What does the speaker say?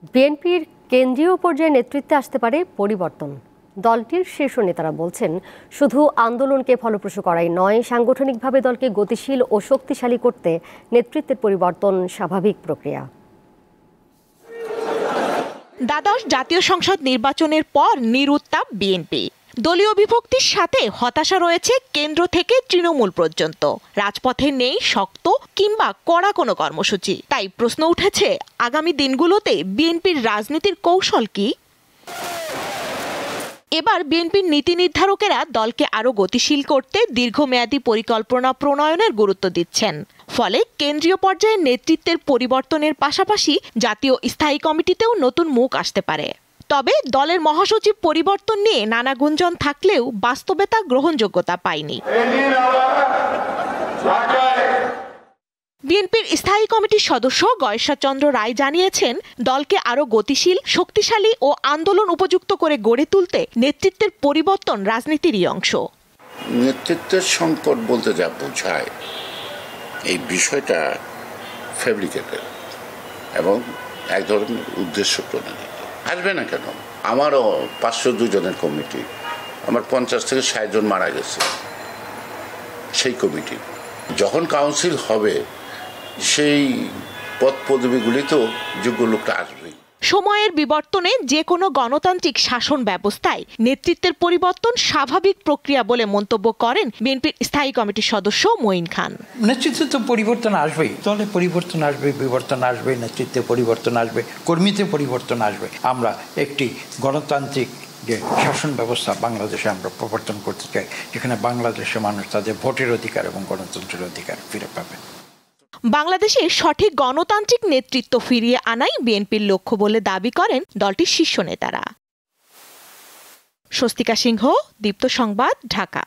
বিএনপির কেন্দ্রীয় পর্যায়ে নেতৃত্বে আসতে পারে পরিবর্তন। দলটির শীর্ষ নেতারা বলছেন, শুধু আন্দোলনকে ফলপ্রসূ করাই নয়, সাংগঠনিকভাবে দলকে গতিশীল ও শক্তিশালী করতে নেতৃত্বের পরিবর্তন স্বাভাবিক প্রক্রিয়া। দ্বাদশ জাতীয় সংসদ নির্বাচনের পর নিরুত্তাপ বিএনপি। দলীয় বিভক্তির সাথে হতাশা রয়েছে কেন্দ্র থেকে তৃণমূল পর্যন্ত। রাজপথে নেই শক্ত কিংবা কড়া কোনো কর্মসূচি। তাই প্রশ্ন উঠেছে, আগামী দিনগুলোতে বিএনপির রাজনীতির কৌশল কি? এবার বিএনপির নীতি নির্ধারকেরা দলকে আরও গতিশীল করতে দীর্ঘমেয়াদী পরিকল্পনা প্রণয়নের গুরুত্ব দিচ্ছেন। ফলে কেন্দ্রীয় পর্যায়ে নেতৃত্বের পরিবর্তনের পাশাপাশি জাতীয় স্থায়ী কমিটিতেও নতুন মুখ আসতে পারে। তবে দলের মহাসচিব পরিবর্তন নিয়ে নানা গুঞ্জন থাকলেও বাস্তবে তা গ্রহণযোগ্যতা পায়নি। বিএনপির স্থায়ী কমিটির সদস্য গয়েশ্বর চন্দ্র রায় জানিয়েছেন, দলকে আরও গতিশীল, শক্তিশালী ও আন্দোলন উপযুক্ত করে গড়ে তুলতে নেতৃত্বের পরিবর্তন রাজনীতিরই অংশ। নেতৃত্বের সংকট বলতে যা বোঝায়, এই বিষয়টা ফ্যাব্রিকেটেড এবং এক ধরনের উদ্দেশ্য প্রণোদিত। আসবে না কেন? আমারও 502 জনের কমিটি, আমার 50 থেকে 60 জন মারা গেছে সেই কমিটি। যখন কাউন্সিল হবে সেই পদ পদবিগুলিতেও যোগ্য লোকটা আসবেই। সময়ের বিবর্তনে যে কোনো গণতান্ত্রিক শাসন ব্যবস্থায় নেতৃত্বের পরিবর্তন স্বাভাবিক প্রক্রিয়া বলে মন্তব্য করেন বিএনপির স্থায়ী কমিটির সদস্য মঈন খান। নেতৃত্বে তো পরিবর্তন আসবেই, দলে পরিবর্তন আসবে, বিবর্তন আসবে, নেতৃত্বে পরিবর্তন আসবে, কর্মীতে পরিবর্তন আসবে। আমরা একটি গণতান্ত্রিক যে শাসন ব্যবস্থা বাংলাদেশে আমরা প্রবর্তন করতে চাই, যেখানে বাংলাদেশের মানুষ তাদের ভোটের অধিকার এবং গণতন্ত্রের অধিকার ফিরে পাবে। বাংলাদেশে সঠিক গণতান্ত্রিক নেতৃত্ব ফিরিয়ে আনাই বিএনপির লক্ষ্য বলে দাবি করেন দলটির শীর্ষ নেতারা। স্বস্তিকা সিংহ, দীপ্ত সংবাদ, ঢাকা।